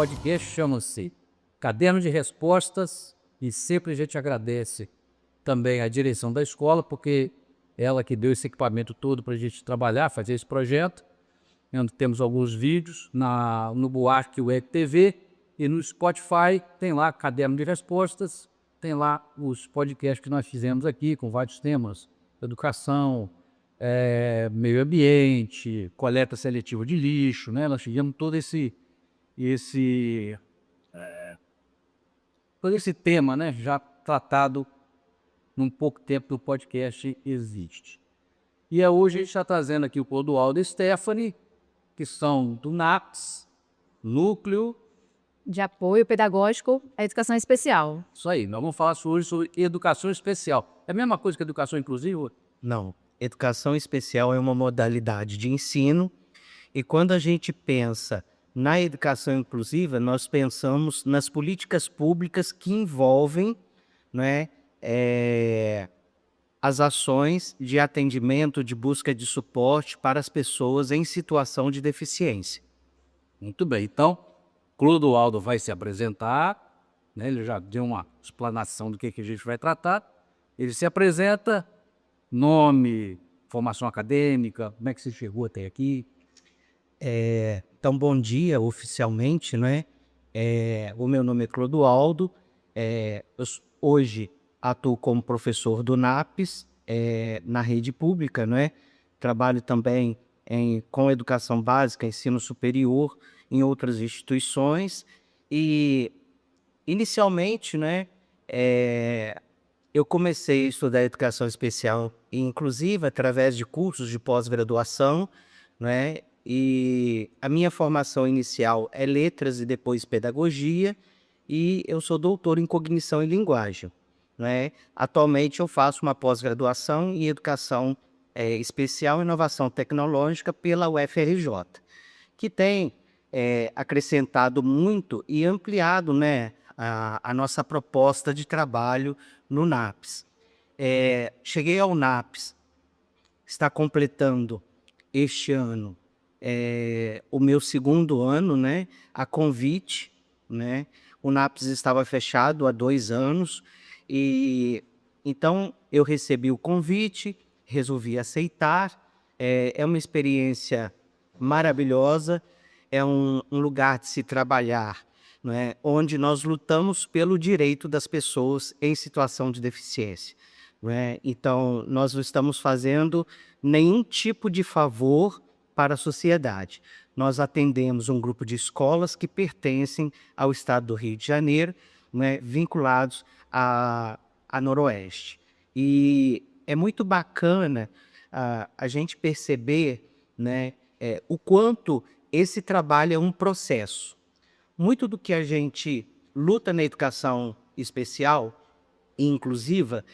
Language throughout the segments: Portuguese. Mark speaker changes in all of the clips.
Speaker 1: podcast chama-se Caderno de Respostas e sempre a gente agradece também a direção da escola, porque ela que deu esse equipamento todo para a gente trabalhar, fazer esse projeto. Temos alguns vídeos no Buarque Web TV e no Spotify tem lá Caderno de Respostas, tem lá os podcasts que nós fizemos aqui com vários temas, educação, meio ambiente, coleta seletiva de lixo, né? Nós fizemos todo esse tema, né? Já tratado num pouco tempo do podcast existe. E hoje a gente está trazendo aqui o Clodoaldo e Stephanie, que são do NAPS, Núcleo
Speaker 2: de Apoio Pedagógico à Educação Especial.
Speaker 1: Isso aí, nós vamos falar hoje sobre educação especial. É a mesma coisa que educação inclusiva?
Speaker 3: Não. Educação especial é uma modalidade de ensino e quando a gente pensa na educação inclusiva, nós pensamos nas políticas públicas que envolvem, né, as ações de atendimento, de busca de suporte para as pessoas em situação de deficiência.
Speaker 1: Muito bem, então, Clodoaldo vai se apresentar, né? Ele já deu uma explanação do que a gente vai tratar. Ele se apresenta, nome, formação acadêmica, como é que você chegou até aqui?
Speaker 3: Então, bom dia oficialmente, né? O meu nome é Clodoaldo, eu hoje atuo como professor do NAPS, na rede pública, né? Trabalho também com educação básica, ensino superior, em outras instituições e, inicialmente, né, eu comecei a estudar educação especial e inclusive através de cursos de pós-graduação, né, e a minha formação inicial é letras e depois pedagogia e eu sou doutor em cognição e linguagem, né. Atualmente eu faço uma pós-graduação em educação especial e inovação tecnológica pela UFRJ, que tem acrescentado muito e ampliado, né, a nossa proposta de trabalho no NAPS. Cheguei ao NAPS, está completando este ano o meu 2º ano, né, a convite, né, o NAPS estava fechado há 2 anos e então eu recebi o convite, resolvi aceitar, é uma experiência maravilhosa, é um lugar de se trabalhar, não é? Onde nós lutamos pelo direito das pessoas em situação de deficiência. Não é? Então, nós não estamos fazendo nenhum tipo de favor para a sociedade. Nós atendemos um grupo de escolas que pertencem ao estado do Rio de Janeiro, não é? Vinculados a Noroeste. E é muito bacana a gente perceber, né, o quanto esse trabalho é um processo. Muito do que a gente luta na educação especial e inclusiva,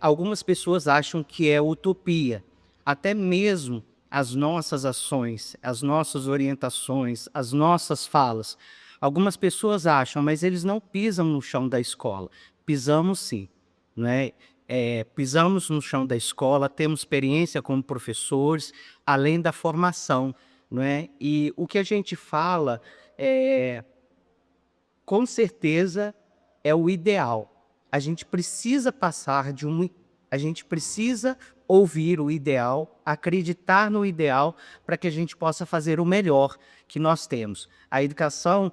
Speaker 3: algumas pessoas acham que é utopia. Até mesmo as nossas ações, as nossas orientações, as nossas falas. Algumas pessoas acham, mas eles não pisam no chão da escola. Pisamos sim, né? Pisamos no chão da escola, temos experiência como professores, além da formação, não é? E o que a gente fala, com certeza, é o ideal. A gente precisa a gente precisa ouvir o ideal, acreditar no ideal, para que a gente possa fazer o melhor que nós temos. A educação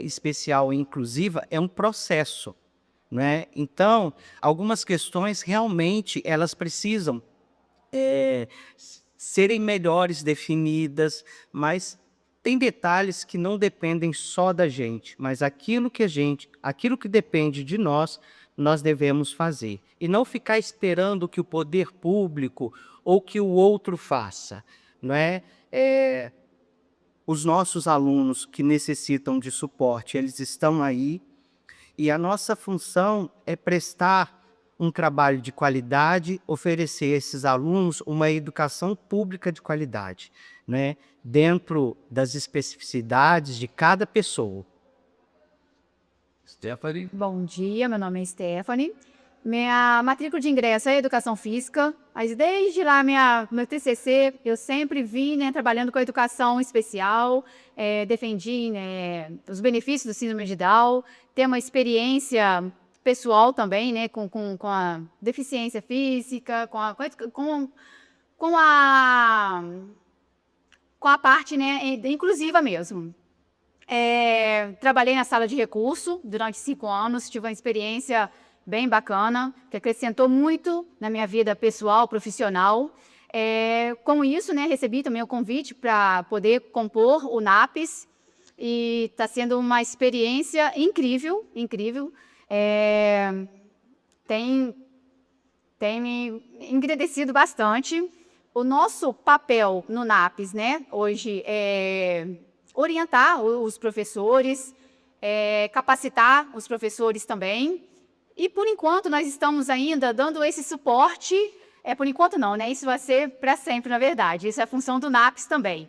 Speaker 3: especial e inclusiva é um processo, né? Então, algumas questões realmente elas precisam serem melhores definidas, mas tem detalhes que não dependem só da gente, mas aquilo que depende de nós, nós devemos fazer. E não ficar esperando que o poder público ou que o outro faça, não é? Os nossos alunos que necessitam de suporte, eles estão aí, e a nossa função é prestar um trabalho de qualidade, oferecer a esses alunos uma educação pública de qualidade, né? Dentro das especificidades de cada pessoa.
Speaker 1: Stephanie?
Speaker 2: Bom dia, meu nome é Stephanie. Minha matrícula de ingresso é Educação Física, mas desde lá meu TCC eu sempre vim, né, trabalhando com a educação especial, defendi, né, os benefícios do síndrome de Down, ter uma experiência pessoal também, né, com a deficiência física, com a parte, né, inclusiva mesmo. Trabalhei na sala de recurso durante 5 anos, tive uma experiência bem bacana, que acrescentou muito na minha vida pessoal, profissional. Com isso, né, recebi também o convite para poder compor o NAPES, e está sendo uma experiência incrível, incrível. Tem me engrandecido bastante. O nosso papel no NAPES, né, hoje é orientar os professores, capacitar os professores também. E, por enquanto, nós estamos ainda dando esse suporte. Por enquanto não, né? Isso vai ser para sempre, na verdade. Isso é a função do NAPES também.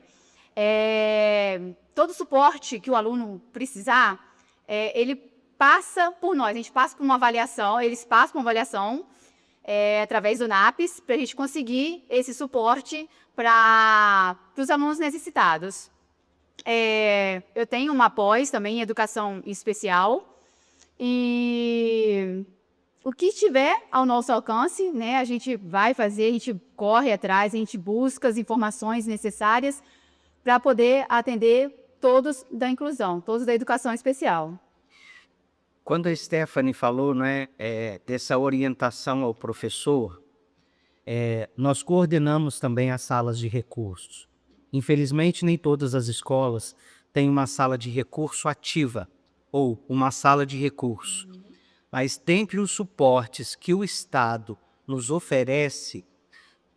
Speaker 2: Todo suporte que o aluno precisar, ele passa por nós. A gente passa por uma avaliação, eles passam por uma avaliação através do NAPES, para a gente conseguir esse suporte para os alunos necessitados. Eu tenho uma pós também em Educação Especial, e o que estiver ao nosso alcance, né, a gente vai fazer, a gente corre atrás, a gente busca as informações necessárias para poder atender todos da inclusão, todos da educação especial.
Speaker 3: Quando a Stephanie falou, né, dessa orientação ao professor, nós coordenamos também as salas de recursos. Infelizmente, nem todas as escolas têm uma sala de recurso ativa ou uma sala de recurso. Mas dentre os suportes que o Estado nos oferece,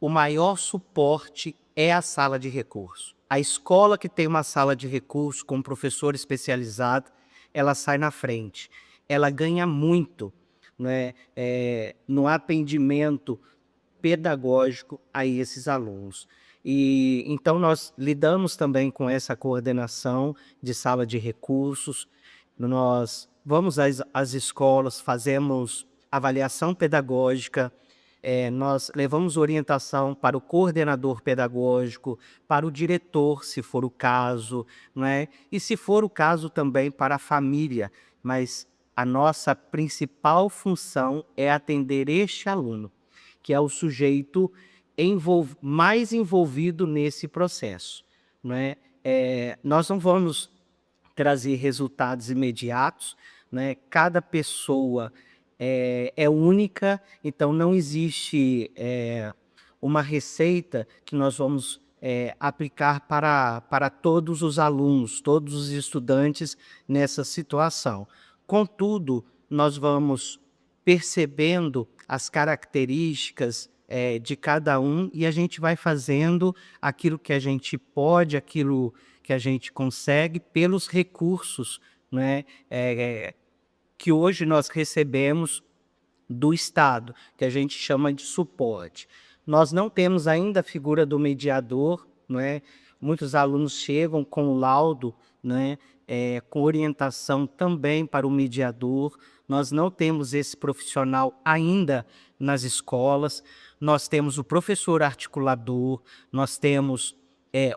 Speaker 3: o maior suporte é a sala de recurso. A escola que tem uma sala de recurso com um professor especializado, ela sai na frente. Ela ganha muito, né, no atendimento pedagógico a esses alunos. E então nós lidamos também com essa coordenação de sala de recursos. Nós vamos às escolas, fazemos avaliação pedagógica, nós levamos orientação para o coordenador pedagógico, para o diretor, se for o caso, né? E se for o caso também para a família, mas a nossa principal função é atender este aluno, que é o sujeito mais envolvido nesse processo, né? Nós não vamos trazer resultados imediatos, né? Cada pessoa é única, então não existe uma receita que nós vamos aplicar para todos os alunos, todos os estudantes nessa situação. Contudo, nós vamos percebendo as características de cada um, e a gente vai fazendo aquilo que a gente pode, aquilo que a gente consegue pelos recursos, né, que hoje nós recebemos do Estado, que a gente chama de suporte. Nós não temos ainda a figura do mediador, né? Muitos alunos chegam com o laudo, né, com orientação também para o mediador. Nós não temos esse profissional ainda nas escolas. Nós temos o professor articulador, nós temos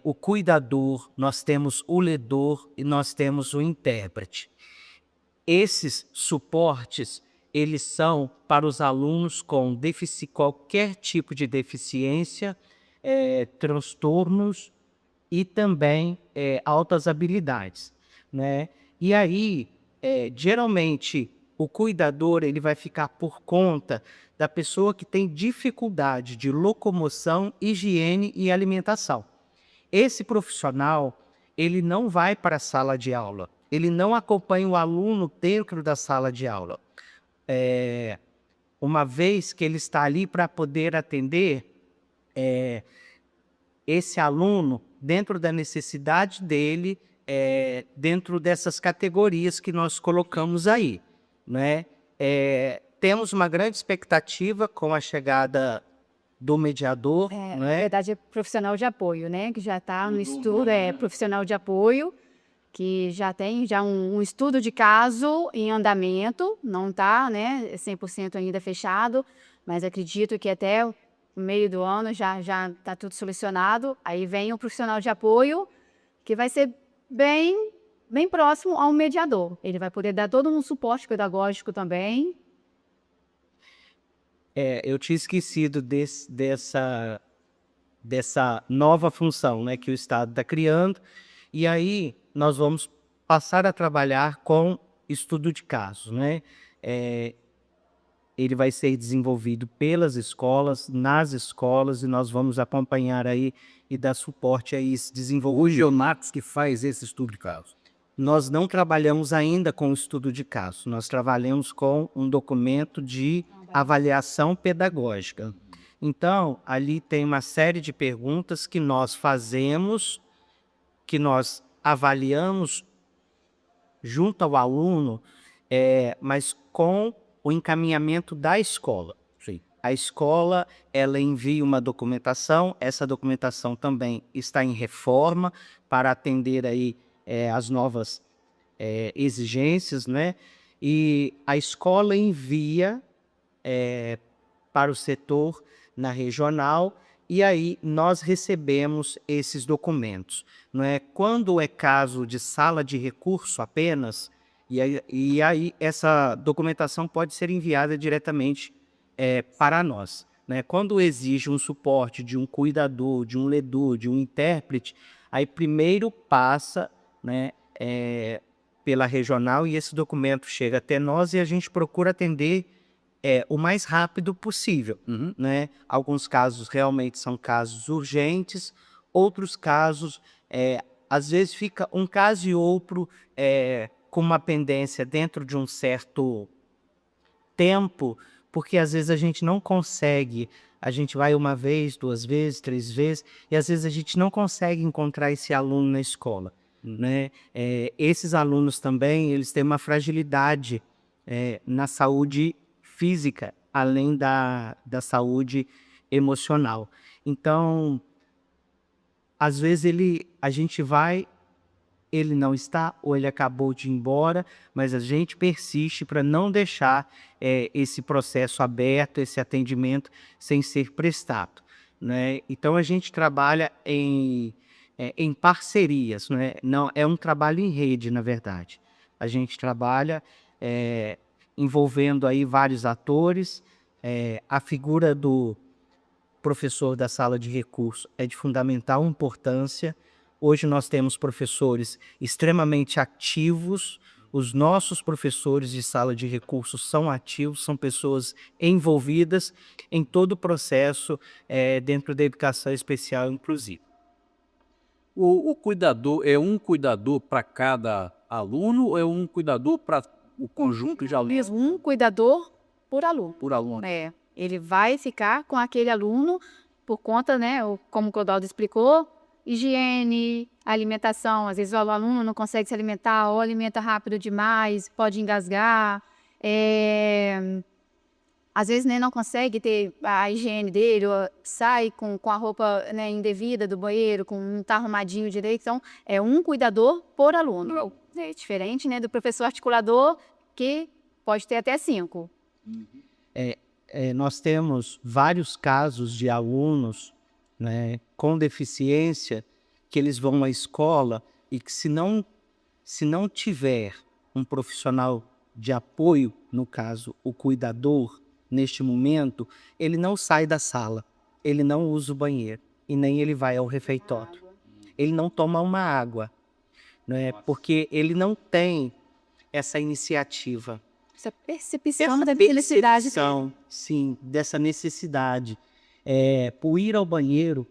Speaker 3: o cuidador, nós temos o ledor e nós temos o intérprete. Esses suportes, eles são para os alunos com qualquer tipo de deficiência, transtornos e também altas habilidades, né? E aí, geralmente, o cuidador ele vai ficar por conta da pessoa que tem dificuldade de locomoção, higiene e alimentação. Esse profissional, ele não vai para a sala de aula, ele não acompanha o aluno dentro da sala de aula. Uma vez que ele está ali para poder atender esse aluno dentro da necessidade dele, dentro dessas categorias que nós colocamos aí, né? Temos uma grande expectativa com a chegada do mediador,
Speaker 2: Na
Speaker 3: né?
Speaker 2: verdade, é profissional de apoio, né? Que já está no estudo, é profissional de apoio. que já tem um estudo de caso em andamento, não está, né, 100% ainda fechado, mas acredito que até o meio do ano já está tudo solucionado. Aí vem um profissional de apoio que vai ser bem próximo ao mediador. Ele vai poder dar todo um suporte pedagógico também.
Speaker 3: Eu tinha esquecido dessa nova função, né, que o Estado está criando, e aí nós vamos passar a trabalhar com estudo de casos, né? Ele vai ser desenvolvido pelas escolas, nas escolas, e nós vamos acompanhar aí e dar suporte a esse desenvolvimento.
Speaker 1: Hoje é o NAPS que faz esse estudo de caso.
Speaker 3: Nós não trabalhamos ainda com estudo de caso, nós trabalhamos com um documento de avaliação pedagógica. Então, ali tem uma série de perguntas que nós fazemos, que nós avaliamos junto ao aluno, mas com o encaminhamento da escola.
Speaker 1: Sim.
Speaker 3: A escola, ela envia uma documentação, essa documentação também está em reforma para atender aí as novas exigências, né? E a escola envia para o setor na regional, e aí nós recebemos esses documentos. Não é? Quando é caso de sala de recurso apenas, e aí essa documentação pode ser enviada diretamente para nós. Né? Quando exige um suporte de um cuidador, de um ledor, de um intérprete, aí primeiro passa, né, pela regional, e esse documento chega até nós e a gente procura atender o mais rápido possível.
Speaker 1: Uhum.
Speaker 3: Né? Alguns casos realmente são casos urgentes, outros casos, às vezes fica um caso e outro com uma pendência dentro de um certo tempo, porque às vezes a gente não consegue, a gente vai uma vez, 2 vezes, 3 vezes, e às vezes a gente não consegue encontrar esse aluno na escola. Né? Esses alunos também, eles têm uma fragilidade na saúde física, além da saúde emocional. Então, às vezes a gente vai, ele não está, ou ele acabou de ir embora, mas a gente persiste para não deixar esse processo aberto, esse atendimento sem ser prestado. Né? Então, a gente trabalha em parcerias, né? Não, é um trabalho em rede, na verdade. A gente trabalha envolvendo aí vários atores. A figura do professor da sala de recurso é de fundamental importância. Hoje nós temos professores extremamente ativos. Os nossos professores de sala de recursos são ativos, são pessoas envolvidas em todo o processo dentro da educação especial inclusiva.
Speaker 1: O cuidador é um cuidador para cada aluno ou é um cuidador para o conjunto de alunos?
Speaker 2: Um cuidador por aluno.
Speaker 1: Por aluno.
Speaker 2: Ele vai ficar com aquele aluno por conta, né, como o Clodoaldo explicou, higiene, alimentação. Às vezes o aluno não consegue se alimentar ou alimenta rápido demais, pode engasgar. Às vezes, né, não consegue ter a higiene dele, ou sai com a roupa, né, indevida do banheiro, não está arrumadinho direito. Então, é um cuidador por aluno. É diferente, né, do professor articulador, que pode ter até 5.
Speaker 3: Nós temos vários casos de alunos, né, com deficiência, que eles vão à escola e que se não tiver um profissional de apoio, no caso o cuidador, neste momento, ele não sai da sala, ele não usa o banheiro e nem ele vai ao refeitório. Ele não toma uma água, né, porque ele não tem essa iniciativa.
Speaker 2: Essa percepção da necessidade.
Speaker 3: Sim, dessa necessidade. Por ir ao banheiro,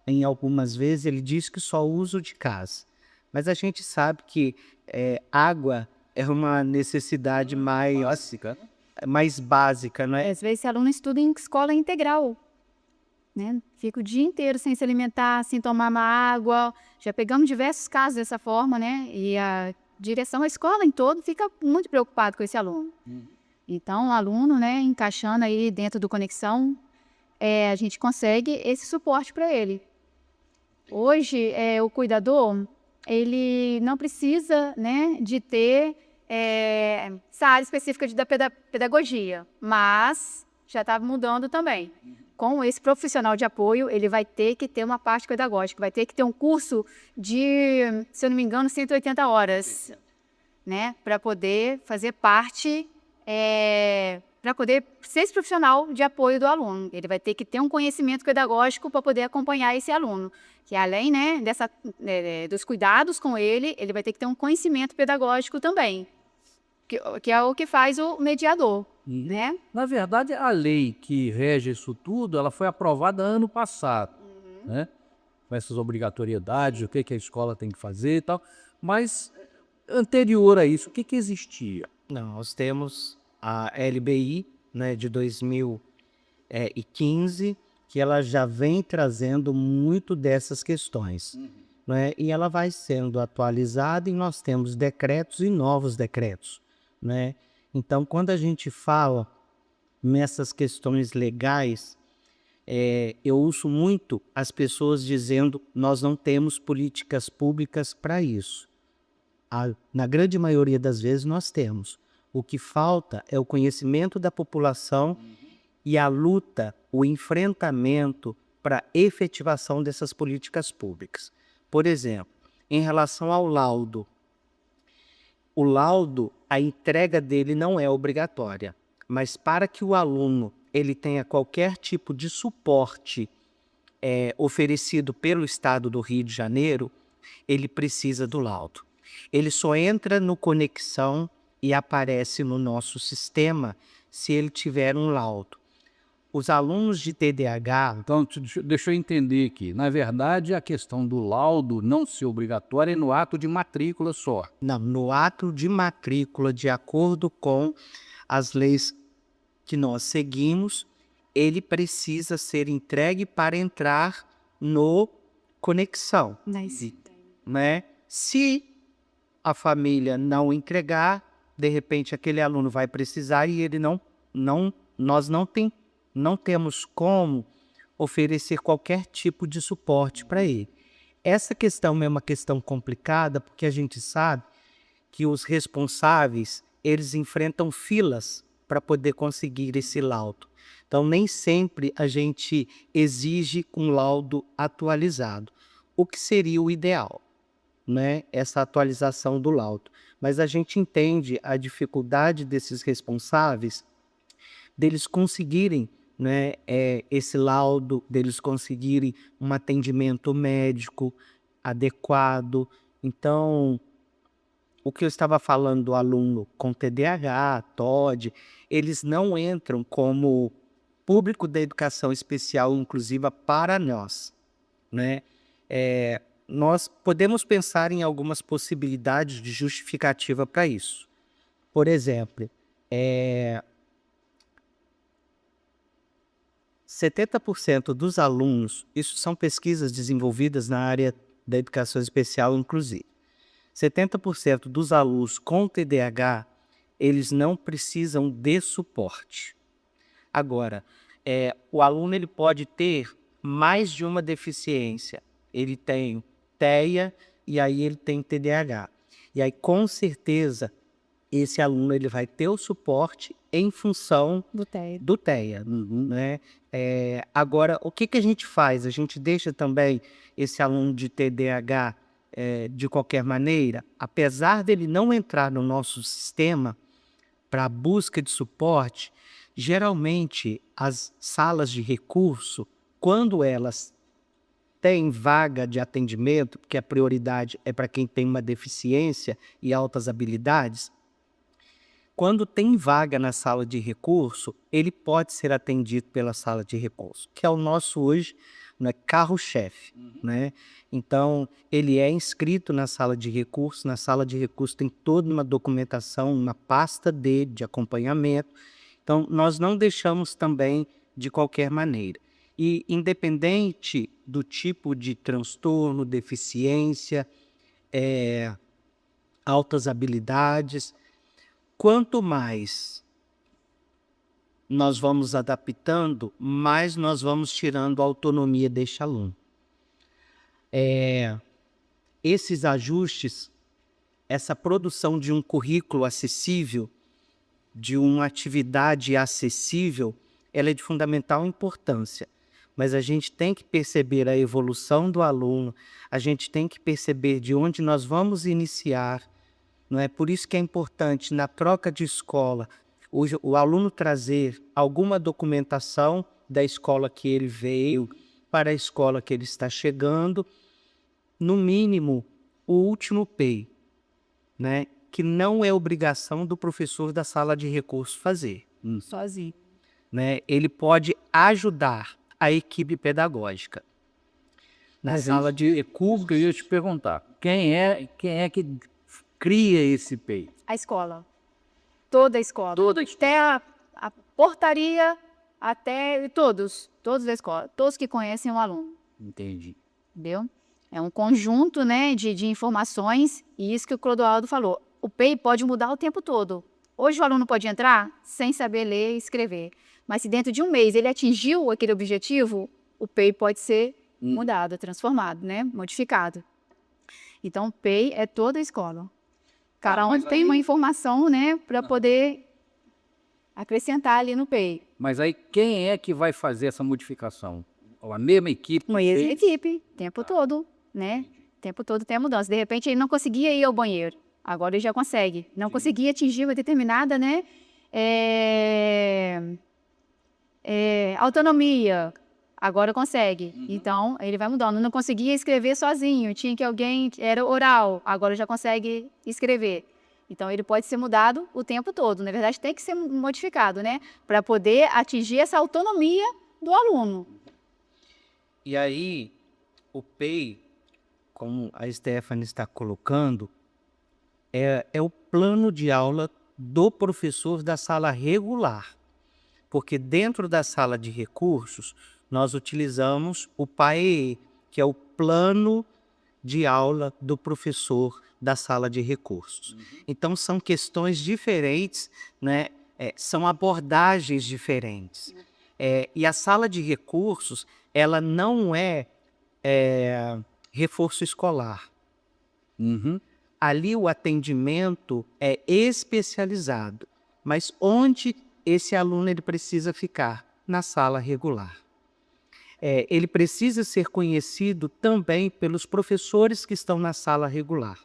Speaker 3: em algumas vezes, ele diz que só usa o de casa. Mas a gente sabe que água é uma necessidade mais básica, não é?
Speaker 2: Às vezes esse aluno estuda em escola integral, né? Fica o dia inteiro sem se alimentar, sem tomar uma água. Já pegamos diversos casos dessa forma, né? E a direção, a escola em todo, fica muito preocupado com esse aluno. Então, o aluno, né, encaixando aí dentro do Conexão, a gente consegue esse suporte para ele. Hoje, o cuidador, ele não precisa, né, de ter essa área específica da pedagogia, mas já está mudando também. Com esse profissional de apoio, ele vai ter que ter uma parte pedagógica, vai ter que ter um curso de, se eu não me engano, 180 horas, né, para poder fazer parte, para poder ser esse profissional de apoio do aluno. Ele vai ter que ter um conhecimento pedagógico para poder acompanhar esse aluno, que além, né, dos cuidados com ele, ele vai ter que ter um conhecimento pedagógico também, que é o que faz o mediador, né?
Speaker 1: Na verdade, a lei que rege isso tudo, ela foi aprovada ano passado, né? Com essas obrigatoriedades, o que a escola tem que fazer e tal. Mas, anterior a isso, o que existia?
Speaker 3: Nós temos a LBI, né, de 2015, que ela já vem trazendo muito dessas questões, né? E ela vai sendo atualizada e nós temos decretos e novos decretos, né? Então, quando a gente fala nessas questões legais, eu ouço muito as pessoas dizendo nós não temos políticas públicas para isso. Na grande maioria das vezes nós temos. O que falta é o conhecimento da população e a luta, o enfrentamento para a efetivação dessas políticas públicas. Por exemplo, em relação ao laudo, o laudo, a entrega dele não é obrigatória, mas para que o aluno ele tenha qualquer tipo de suporte oferecido pelo Estado do Rio de Janeiro, ele precisa do laudo. Ele só entra no Conexão e aparece no nosso sistema se ele tiver um laudo. Os alunos de TDAH...
Speaker 1: Então, deixa eu entender aqui. Na verdade, a questão do laudo não ser obrigatório é no ato de matrícula só.
Speaker 3: Não, no ato de matrícula, de acordo com as leis que nós seguimos, ele precisa ser entregue para entrar no Conexão, né? Se a família não entregar, de repente aquele aluno vai precisar e ele nós não temos como oferecer qualquer tipo de suporte para ele. Essa questão é uma questão complicada porque a gente sabe que os responsáveis, eles enfrentam filas para poder conseguir esse laudo. Então, nem sempre a gente exige um laudo atualizado, o que seria o ideal, né? Essa atualização do laudo. Mas a gente entende a dificuldade desses responsáveis, deles conseguirem, né, esse laudo, deles conseguirem um atendimento médico adequado. Então, o que eu estava falando do aluno com TDAH, TOD, eles não entram como público da educação especial inclusiva para nós, né? Nós podemos pensar em algumas possibilidades de justificativa para isso. Por exemplo, 70% dos alunos, isso são pesquisas desenvolvidas na área da educação especial inclusive, 70% dos alunos com TDAH, eles não precisam de suporte. Agora, o aluno ele pode ter mais de uma deficiência. Ele tem TEA e aí ele tem TDAH. E aí, com certeza, esse aluno ele vai ter o suporte em função do TEA. Né? Agora, o que a gente faz? A gente deixa também esse aluno de TDAH de qualquer maneira, apesar dele não entrar no nosso sistema para a busca de suporte, geralmente as salas de recurso, quando elas têm vaga de atendimento, porque a prioridade é para quem tem uma deficiência e altas habilidades, quando tem vaga na sala de recurso, ele pode ser atendido pela sala de recurso, que é o nosso hoje, né, carro-chefe, né? Então, ele é inscrito na sala de recurso tem toda uma documentação, uma pasta dele de acompanhamento. Então, nós não deixamos também de qualquer maneira. E independente do tipo de transtorno, deficiência, altas habilidades, quanto mais nós vamos adaptando, mais nós vamos tirando a autonomia deste aluno. esses ajustes, essa produção de um currículo acessível, de uma atividade acessível, ela é de fundamental importância. Mas a gente tem que perceber a evolução do aluno, a gente tem que perceber de onde nós vamos iniciar. Não é por isso que é importante, na troca de escola, o aluno trazer alguma documentação da escola que ele veio para a escola que ele está chegando, no mínimo, o último PEI, né? Que não é obrigação do professor da sala de recursos fazer.
Speaker 2: Sozinho.
Speaker 3: Né? Ele pode ajudar a equipe pedagógica.
Speaker 1: Na sala de recursos, eu ia te perguntar, quem é que cria esse PEI?
Speaker 2: A escola. Toda a escola.
Speaker 1: Toda a escola.
Speaker 2: Até a portaria, até todos da escola. Todos que conhecem o aluno.
Speaker 1: Entendi.
Speaker 2: Entendeu? É um conjunto, né, de informações, e isso que o Clodoaldo falou. O PEI pode mudar o tempo todo. Hoje o aluno pode entrar sem saber ler e escrever. Mas se dentro de um mês ele atingiu aquele objetivo, o PEI pode ser mudado, transformado, né, modificado. Então, o PEI é toda a escola. Cada um tem uma informação, né, para poder acrescentar ali no PEI.
Speaker 1: Mas aí quem é que vai fazer essa modificação? A mesma equipe?
Speaker 2: Uma equipe, o tempo todo, né? O tempo todo tem a mudança. De repente ele não conseguia ir ao banheiro, agora ele já consegue. Não conseguia atingir uma determinada, né, autonomia, agora consegue. Então ele vai mudando. Não conseguia escrever sozinho, tinha que alguém, era oral, agora já consegue escrever. Então ele pode ser mudado o tempo todo. Na verdade tem que ser modificado, né, para poder atingir essa autonomia do aluno.
Speaker 3: E aí, o PEI, como a Stephanie está colocando, é o plano de aula do professor da sala regular. Porque dentro da sala de recursos, nós utilizamos o PAEE, que é o plano de aula do professor da sala de recursos. Então, são questões diferentes, né? São abordagens diferentes. E a sala de recursos, ela não é reforço escolar. Ali o atendimento é especializado. Mas onde esse aluno ele precisa ficar? Na sala regular. Ele precisa ser conhecido também pelos professores que estão na sala regular.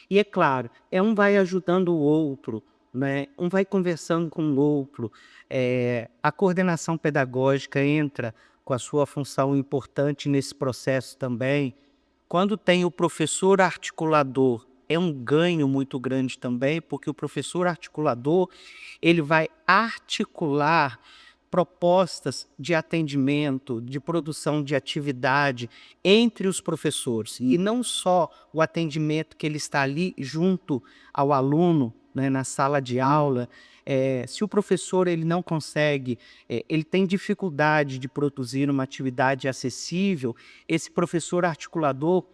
Speaker 3: E é claro, um vai ajudando o outro, né? Um vai conversando com o outro. A coordenação pedagógica entra com a sua função importante nesse processo também. Quando tem o professor articulador, é um ganho muito grande também, porque o professor articulador ele vai articular propostas de atendimento, de produção de atividade entre os professores. E não só o atendimento que ele está ali junto ao aluno, né, na sala de aula. Se o professor ele não consegue, ele tem dificuldade de produzir uma atividade acessível, esse professor articulador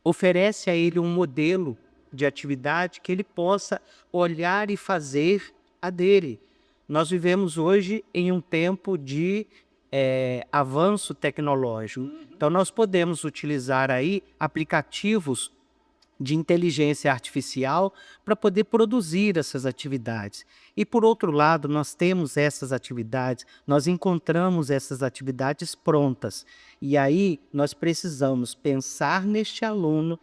Speaker 3: oferece a ele um modelo de atividade que ele possa olhar e fazer a dele. Nós vivemos hoje em um tempo de avanço tecnológico. Então, nós podemos utilizar aí aplicativos de inteligência artificial para poder produzir essas atividades. E, por outro lado, nós temos essas atividades, nós encontramos essas atividades prontas. E aí, nós precisamos pensar neste aluno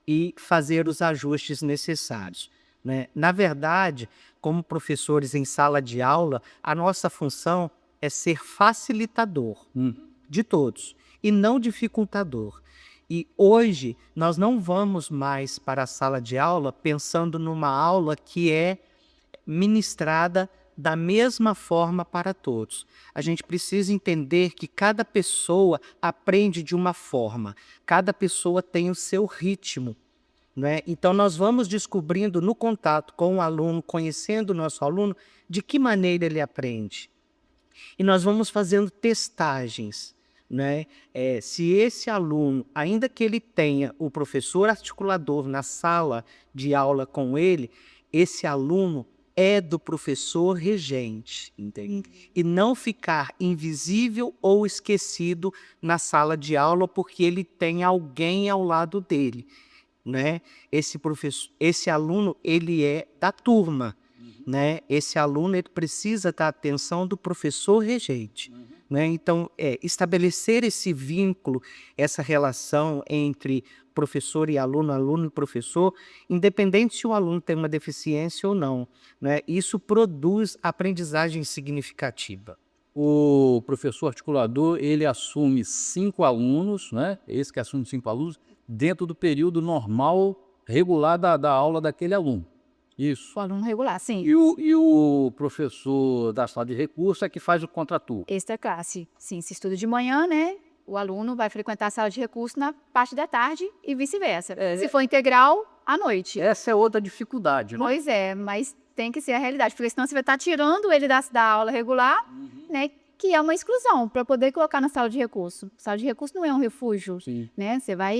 Speaker 3: e fazer os ajustes necessários, né? Na verdade, como professores em sala de aula, a nossa função é ser facilitador de todos e não dificultador. E hoje nós não vamos mais para a sala de aula pensando numa aula que é ministrada da mesma forma para todos. A gente precisa entender que cada pessoa aprende de uma forma, cada pessoa tem o seu ritmo. Né? Então, nós vamos descobrindo no contato com o aluno, conhecendo o nosso aluno, de que maneira ele aprende. E nós vamos fazendo testagens. Né? Se esse aluno, ainda que ele tenha o professor articulador na sala de aula com ele, esse aluno é do professor regente, entende? E não ficar invisível ou esquecido na sala de aula porque ele tem alguém ao lado dele, né? Esse aluno, ele é da turma, né? Esse aluno, ele precisa da atenção do professor regente, né? Então, estabelecer esse vínculo, essa relação entre professor e aluno, aluno e professor, independente se o aluno tem uma deficiência ou não, né? Isso produz aprendizagem significativa.
Speaker 1: O professor articulador, ele assume 5 alunos, né? Esse que assume 5 alunos, dentro do período normal, regular da aula daquele aluno. Isso.
Speaker 2: O aluno regular, sim.
Speaker 1: E o professor da sala de recurso é que faz o contraturno.
Speaker 2: Extra classe, sim. Se estuda de manhã, né? O aluno vai frequentar a sala de recurso na parte da tarde e vice-versa. Se for integral, à noite.
Speaker 1: Essa é outra dificuldade, né?
Speaker 2: Pois é, mas tem que ser a realidade, porque senão você vai estar tirando ele da aula regular, né? Que é uma exclusão, para poder colocar na sala de recurso. Sala de recurso não é um refúgio,
Speaker 1: Sim.
Speaker 2: né? Você vai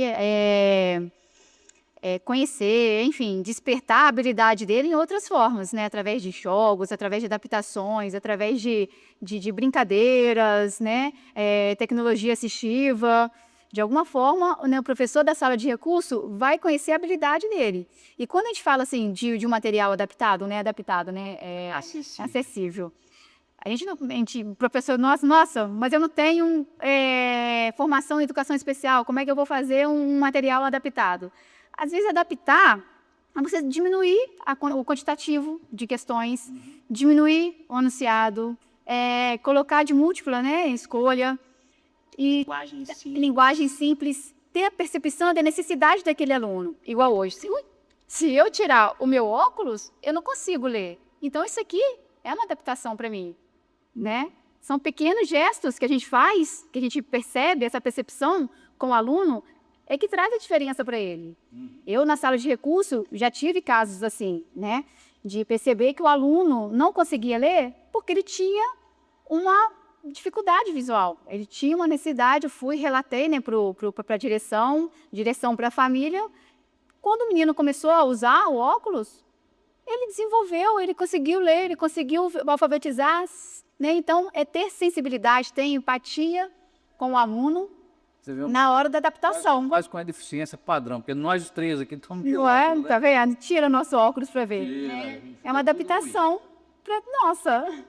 Speaker 2: conhecer, enfim, despertar a habilidade dele em outras formas, né? Através de jogos, através de adaptações, através de brincadeiras, né? Tecnologia assistiva. De alguma forma, né, o professor da sala de recurso vai conhecer a habilidade dele. E quando a gente fala assim de um material adaptado, né? Acessível. Professor, nossa, mas eu não tenho formação em educação especial, como é que eu vou fazer um material adaptado? Às vezes, adaptar é você diminuir o quantitativo de questões, diminuir o anunciado, colocar de múltipla, né, escolha, e linguagem simples, ter a percepção da necessidade daquele aluno. Igual hoje, se eu tirar o meu óculos, eu não consigo ler. Então, isso aqui é uma adaptação para mim, né? São pequenos gestos que a gente faz, que a gente percebe, essa percepção com o aluno, é que traz a diferença para ele. Eu, na sala de recurso, já tive casos assim, né? De perceber que o aluno não conseguia ler porque ele tinha uma dificuldade visual. Ele tinha uma necessidade, eu relatei, né, para a direção para a família. Quando o menino começou a usar o óculos, ele desenvolveu, ele conseguiu ler, ele conseguiu alfabetizar, né? Então, é ter sensibilidade, ter empatia com o aluno na hora da adaptação.
Speaker 1: Mas com a deficiência padrão, porque nós três aqui estamos...
Speaker 2: Não é? Tá vendo? Tira nosso óculos para ver. É uma adaptação para nossa.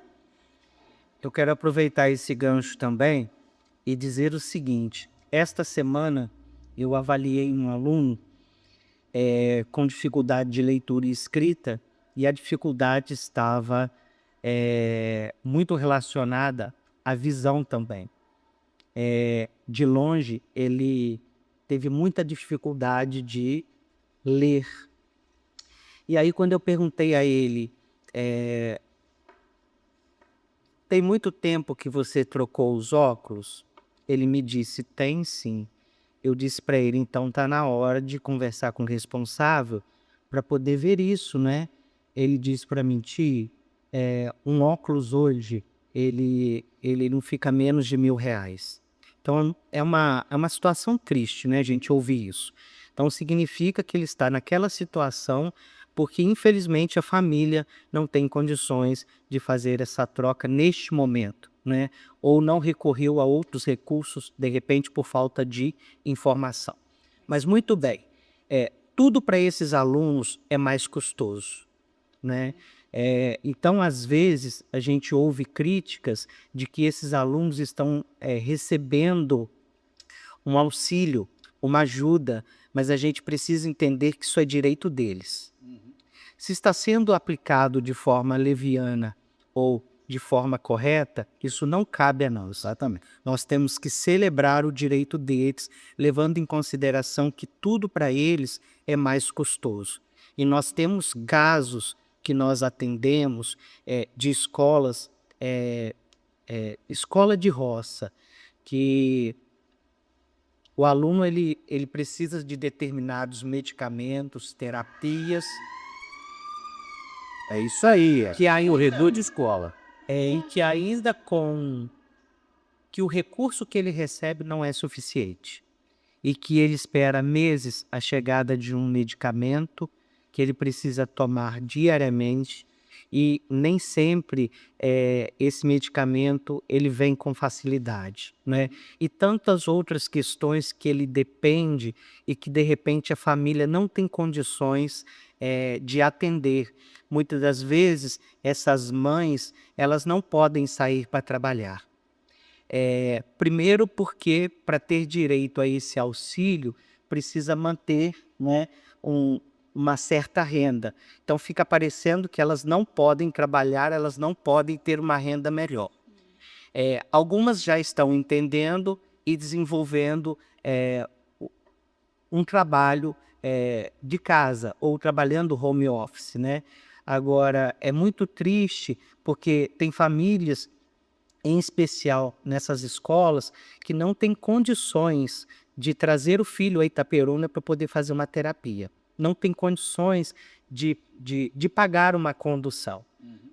Speaker 3: Eu quero aproveitar esse gancho também e dizer o seguinte. Esta semana, eu avaliei um aluno com dificuldade de leitura e escrita, e a dificuldade estava muito relacionada à visão também. De longe, ele teve muita dificuldade de ler. E aí, quando eu perguntei a ele, tem muito tempo que você trocou os óculos? Ele me disse, tem sim. Eu disse para ele, então está na hora de conversar com o responsável para poder ver isso, né? Ele disse para mim, Ti, um óculos hoje, ele não fica menos de R$1.000. Então, é uma situação triste, né, gente, ouvir isso. Então, significa que ele está naquela situação porque, infelizmente, a família não tem condições de fazer essa troca neste momento, né? Ou não recorreu a outros recursos, de repente, por falta de informação. Mas, muito bem, tudo para esses alunos é mais custoso, né? Então, às vezes, a gente ouve críticas de que esses alunos estão recebendo um auxílio, uma ajuda, mas a gente precisa entender que isso é direito deles. Se está sendo aplicado de forma leviana ou de forma correta, isso não cabe a nós.
Speaker 1: Exatamente.
Speaker 3: Nós temos que celebrar o direito deles, levando em consideração que tudo para eles é mais custoso. E nós temos casos que nós atendemos de escolas, escola de roça, que o aluno ele precisa de determinados medicamentos, terapias.
Speaker 1: É isso aí,
Speaker 3: que
Speaker 1: um corredor de escola.
Speaker 3: E que ainda que o recurso que ele recebe não é suficiente. E que ele espera meses a chegada de um medicamento que ele precisa tomar diariamente e nem sempre esse medicamento ele vem com facilidade, né? E tantas outras questões que ele depende e que de repente a família não tem condições de atender. Muitas das vezes essas mães elas não podem sair para trabalhar. Primeiro porque para ter direito a esse auxílio precisa manter, né, uma certa renda. Então fica parecendo que elas não podem trabalhar, elas não podem ter uma renda melhor. Algumas já estão entendendo e desenvolvendo um trabalho de casa ou trabalhando home office, né? Agora, é muito triste porque tem famílias, em especial nessas escolas, que não têm condições de trazer o filho a Itaperuna para poder fazer uma terapia. Não tem condições de pagar uma condução,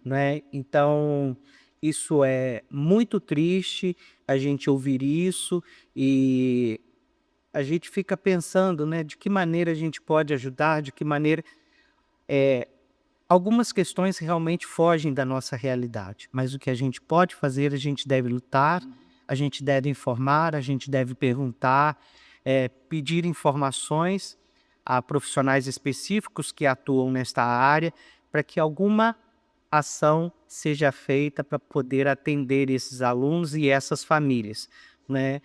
Speaker 3: né? Então, isso é muito triste a gente ouvir isso e a gente fica pensando, né, de que maneira a gente pode ajudar, de que maneira... Algumas questões realmente fogem da nossa realidade, mas o que a gente pode fazer, a gente deve lutar, a gente deve informar, a gente deve perguntar, pedir informações a profissionais específicos que atuam nesta área, para que alguma ação seja feita para poder atender esses alunos e essas famílias, né?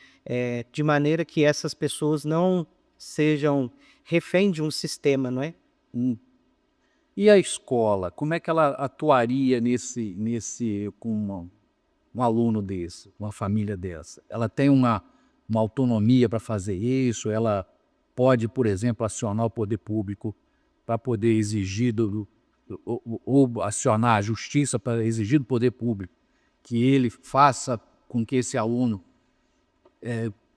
Speaker 3: De maneira que essas pessoas não sejam refém de um sistema, não é?
Speaker 1: E a escola, como é que ela atuaria com um aluno desse, uma família dessa? Ela tem uma autonomia para fazer isso? Ela pode, por exemplo, acionar o poder público para poder exigir, ou acionar a justiça para exigir do poder público que ele faça com que esse aluno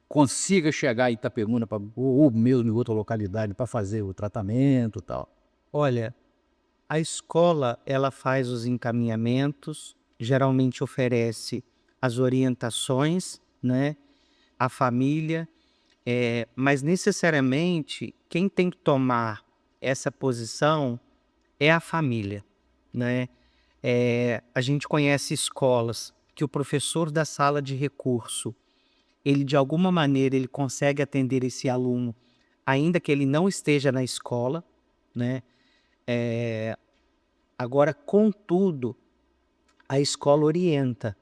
Speaker 1: consiga chegar a Itaperuna, ou mesmo em outra localidade, para fazer o tratamento e tal?
Speaker 3: Olha, a escola ela faz os encaminhamentos, geralmente oferece as orientações, né, à família, mas necessariamente quem tem que tomar essa posição é a família, né? A gente conhece escolas que o professor da sala de recurso, ele de alguma maneira ele consegue atender esse aluno, ainda que ele não esteja na escola, né? Agora, contudo, a escola orienta,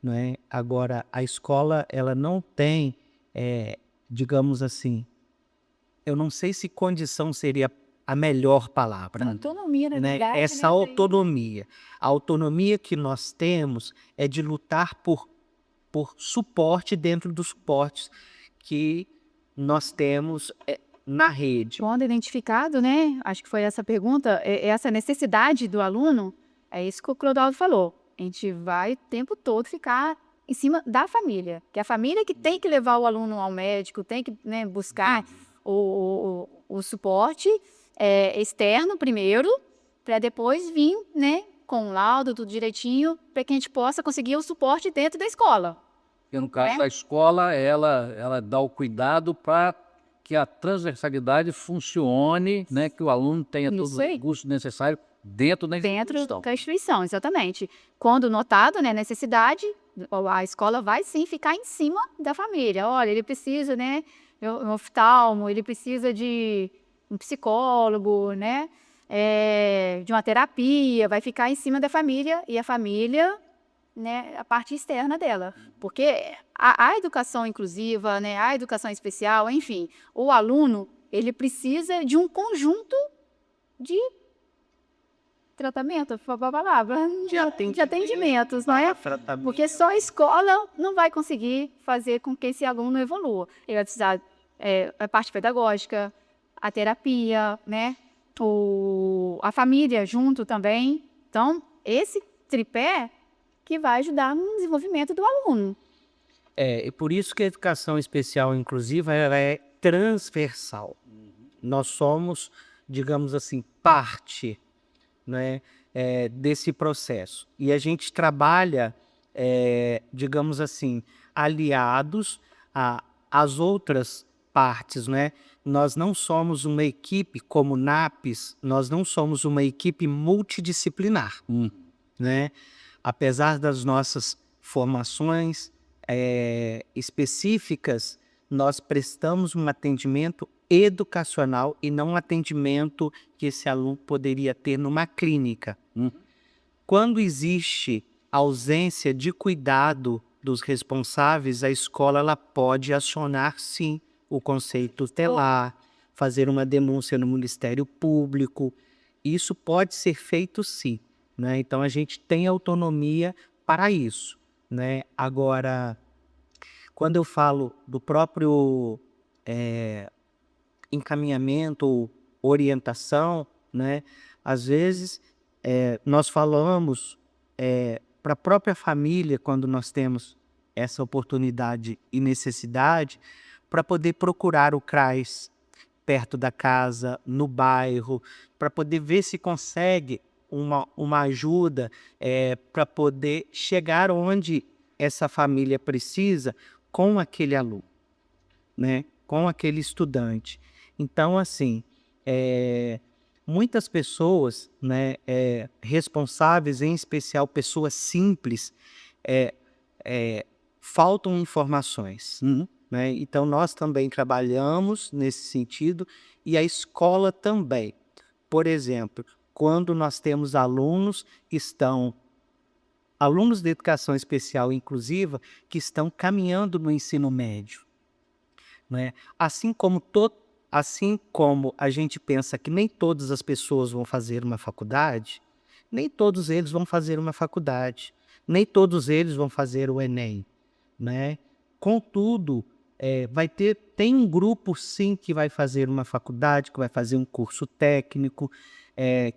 Speaker 3: não é? Agora, a escola ela não tem, digamos assim, eu não sei se condição seria a melhor palavra,
Speaker 2: Autonomia, na
Speaker 3: né?
Speaker 2: verdade,
Speaker 3: Essa
Speaker 2: né?
Speaker 3: autonomia. A autonomia que nós temos é de lutar por suporte dentro dos suportes que nós temos na rede.
Speaker 2: Quando identificado, né? Acho que foi essa pergunta, essa necessidade do aluno, é isso que o Clodoaldo falou. A gente vai o tempo todo ficar em cima da família, que é a família que tem que levar o aluno ao médico, tem que, né, buscar o suporte externo primeiro, para depois vir, né, com o laudo, tudo direitinho, para que a gente possa conseguir o suporte dentro da escola.
Speaker 1: Porque no caso da escola, ela dá o cuidado para que a transversalidade funcione, né, que o aluno tenha todos os recursos necessários dentro da instituição.
Speaker 2: Da instituição, exatamente. Quando notado, né, necessidade, a escola vai sim ficar em cima da família. Olha, ele precisa, né, um oftalmo, ele precisa de um psicólogo, né, de uma terapia, vai ficar em cima da família e a família, né, a parte externa dela, porque a educação inclusiva, né, a educação especial, enfim, o aluno ele precisa de um conjunto de tratamento, foi a palavra, de atendimentos, não é? Porque só a escola não vai conseguir fazer com que esse aluno evolua. Ele vai precisar a parte pedagógica, a terapia, né, a família junto também. Então, esse tripé que vai ajudar no desenvolvimento do aluno.
Speaker 3: E por isso que a educação especial inclusiva ela é transversal. Nós somos, digamos assim, parte, né, desse processo. E a gente trabalha, digamos assim, aliados às outras partes, né? Nós não somos uma equipe como NAPES, nós não somos uma equipe multidisciplinar. né? Apesar das nossas formações específicas, nós prestamos um atendimento educacional e não um atendimento que esse aluno poderia ter numa clínica. Quando existe ausência de cuidado dos responsáveis, a escola ela pode acionar, sim, o conselho tutelar, fazer uma denúncia no Ministério Público. Isso pode ser feito, sim, né? Então, a gente tem autonomia para isso, né? Agora, quando eu falo do próprio encaminhamento ou orientação, né? Às vezes, nós falamos para a própria família, quando nós temos essa oportunidade e necessidade, para poder procurar o CRAS perto da casa, no bairro, para poder ver se consegue uma ajuda para poder chegar onde essa família precisa com aquele aluno, né? Com aquele estudante. Então, assim, muitas pessoas, né, responsáveis, em especial pessoas simples, faltam informações. Né? Então, nós também trabalhamos nesse sentido e a escola também. Por exemplo, quando nós temos alunos alunos de educação especial inclusiva, que estão caminhando no ensino médio, né? Assim como a gente pensa que nem todas as pessoas vão fazer uma faculdade, nem todos eles vão fazer uma faculdade, nem todos eles vão fazer o Enem, né? Contudo, tem um grupo, sim, que vai fazer uma faculdade, que vai fazer um curso técnico,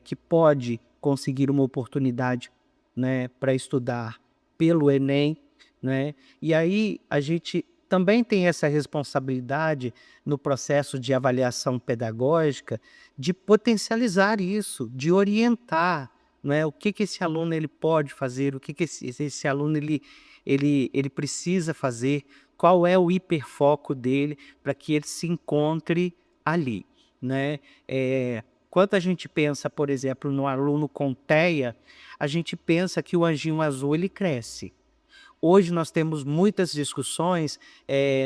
Speaker 3: que pode conseguir uma oportunidade, né, para estudar pelo Enem, né? E aí a gente também tem essa responsabilidade no processo de avaliação pedagógica de potencializar isso, de orientar, né, o que esse aluno ele pode fazer, o que esse aluno ele precisa fazer, qual é o hiperfoco dele para que ele se encontre ali, né? Quando a gente pensa, por exemplo, no aluno com TEA, a gente pensa que o anjinho azul ele cresce. Hoje nós temos muitas discussões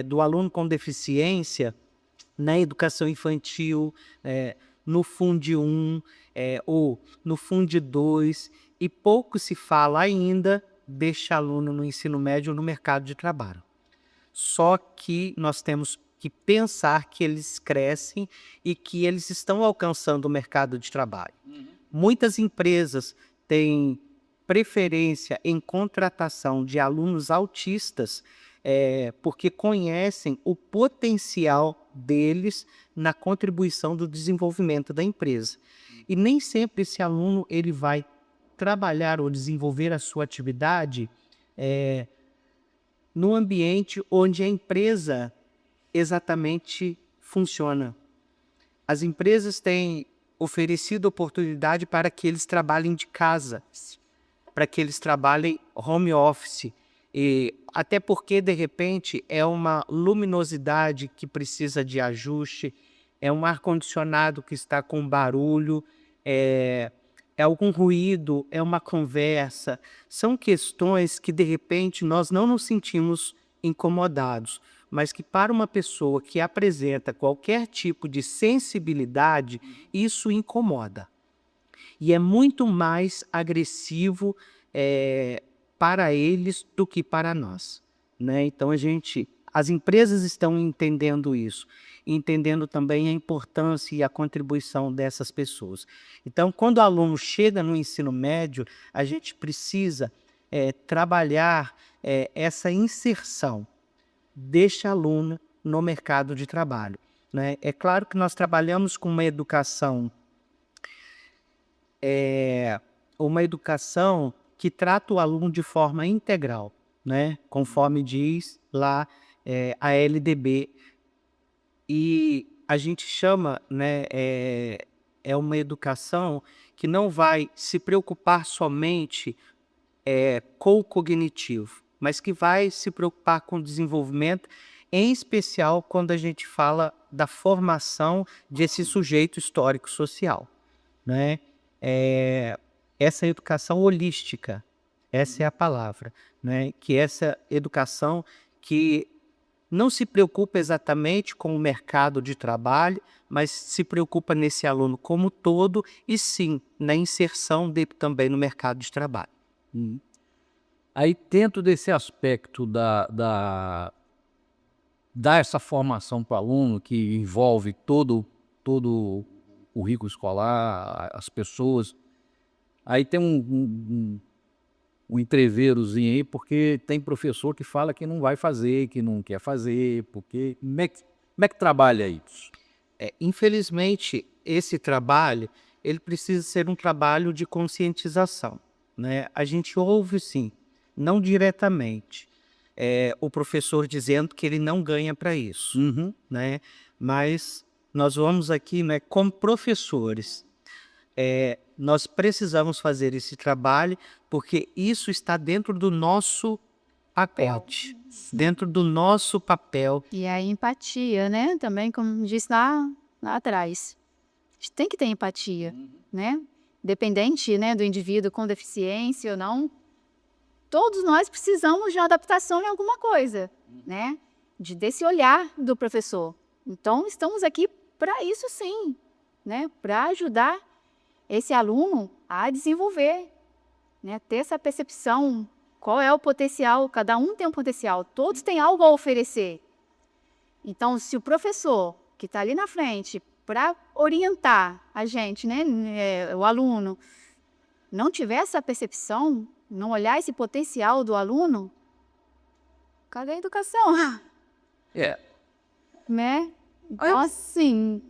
Speaker 3: do aluno com deficiência na educação infantil, no Funde 1 ou no Funde 2, e pouco se fala ainda deste aluno no ensino médio ou no mercado de trabalho. Só que nós temos que pensar que eles crescem e que eles estão alcançando o mercado de trabalho. Muitas empresas têm preferência em contratação de alunos autistas porque conhecem o potencial deles na contribuição do desenvolvimento da empresa. E nem sempre esse aluno ele vai trabalhar ou desenvolver a sua atividade no ambiente onde a empresa exatamente funciona. As empresas têm oferecido oportunidade para que eles trabalhem de casa, para que eles trabalhem home office, e até porque, de repente, é uma luminosidade que precisa de ajuste, é um ar-condicionado que está com barulho, é algum ruído, é uma conversa. São questões que, de repente, nós não nos sentimos incomodados, mas que para uma pessoa que apresenta qualquer tipo de sensibilidade, isso incomoda. E é muito mais agressivo para eles do que para nós, né? Então as empresas estão entendendo isso, entendendo também a importância e a contribuição dessas pessoas. Então, quando o aluno chega no ensino médio, a gente precisa trabalhar essa inserção deste aluno no mercado de trabalho, né? É claro que nós trabalhamos com uma educação que trata o aluno de forma integral, né? Conforme diz lá a LDB. E a gente chama, né, uma educação que não vai se preocupar somente com o cognitivo, mas que vai se preocupar com o desenvolvimento, em especial quando a gente fala da formação desse sujeito histórico-social, né? essa educação holística, essa é a palavra, né? Que essa educação que não se preocupa exatamente com o mercado de trabalho, mas se preocupa nesse aluno como todo e sim na inserção dele também no mercado de trabalho.
Speaker 1: Aí, dentro desse aspecto dar essa formação para o aluno, que envolve todo o currículo escolar, as pessoas, aí tem um entreverozinho aí, porque tem professor que fala que não vai fazer, que não quer fazer, porque como é que trabalha isso?
Speaker 3: Infelizmente, esse trabalho ele precisa ser um trabalho de conscientização, né? A gente ouve sim, não diretamente, o professor dizendo que ele não ganha para isso, né? Mas nós vamos aqui, né, como professores, nós precisamos fazer esse trabalho porque isso está dentro do nosso pacote, dentro do nosso papel.
Speaker 2: E a empatia, né? Também, como disse lá atrás. A gente tem que ter empatia, né? Dependente, né, do indivíduo com deficiência ou não, todos nós precisamos de uma adaptação em alguma coisa, né? Desse olhar do professor. Então, estamos aqui para isso sim, né? Para ajudar esse aluno a desenvolver, né? Ter essa percepção, qual é o potencial, cada um tem um potencial, todos têm algo a oferecer. Então, se o professor que está ali na frente para orientar a gente, né, o aluno, não tiver essa percepção, não olhar esse potencial do aluno, cadê a educação? Né? Então, assim,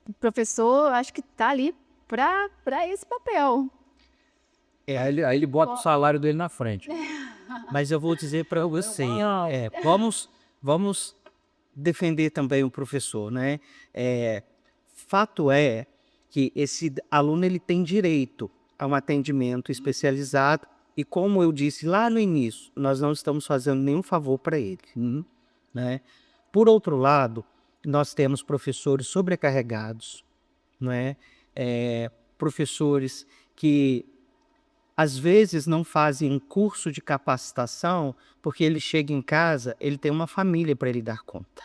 Speaker 2: o professor, acho que está ali para esse papel.
Speaker 1: Aí ele bota o salário dele na frente.
Speaker 3: Mas eu vou dizer para você, vamos defender também o professor, né? Fato é que esse aluno ele tem direito a um atendimento especializado e, como eu disse lá no início, nós não estamos fazendo nenhum favor para ele, né? Por outro lado, nós temos professores sobrecarregados, né? Professores que às vezes não fazem um curso de capacitação porque ele chega em casa, ele tem uma família para ele dar conta.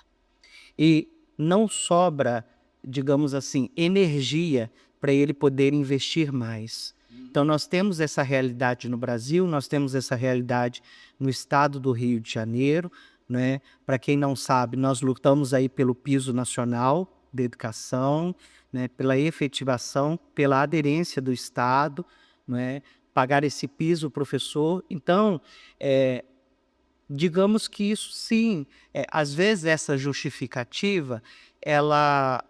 Speaker 3: E não sobra, digamos assim, energia para ele poder investir mais. Então nós temos essa realidade no Brasil, nós temos essa realidade no estado do Rio de Janeiro, né? Para quem não sabe, nós lutamos aí pelo piso nacional de educação, né? Pela efetivação, pela aderência do Estado, né? Pagar esse piso professor. Então, digamos que isso sim, às vezes essa justificativa, ela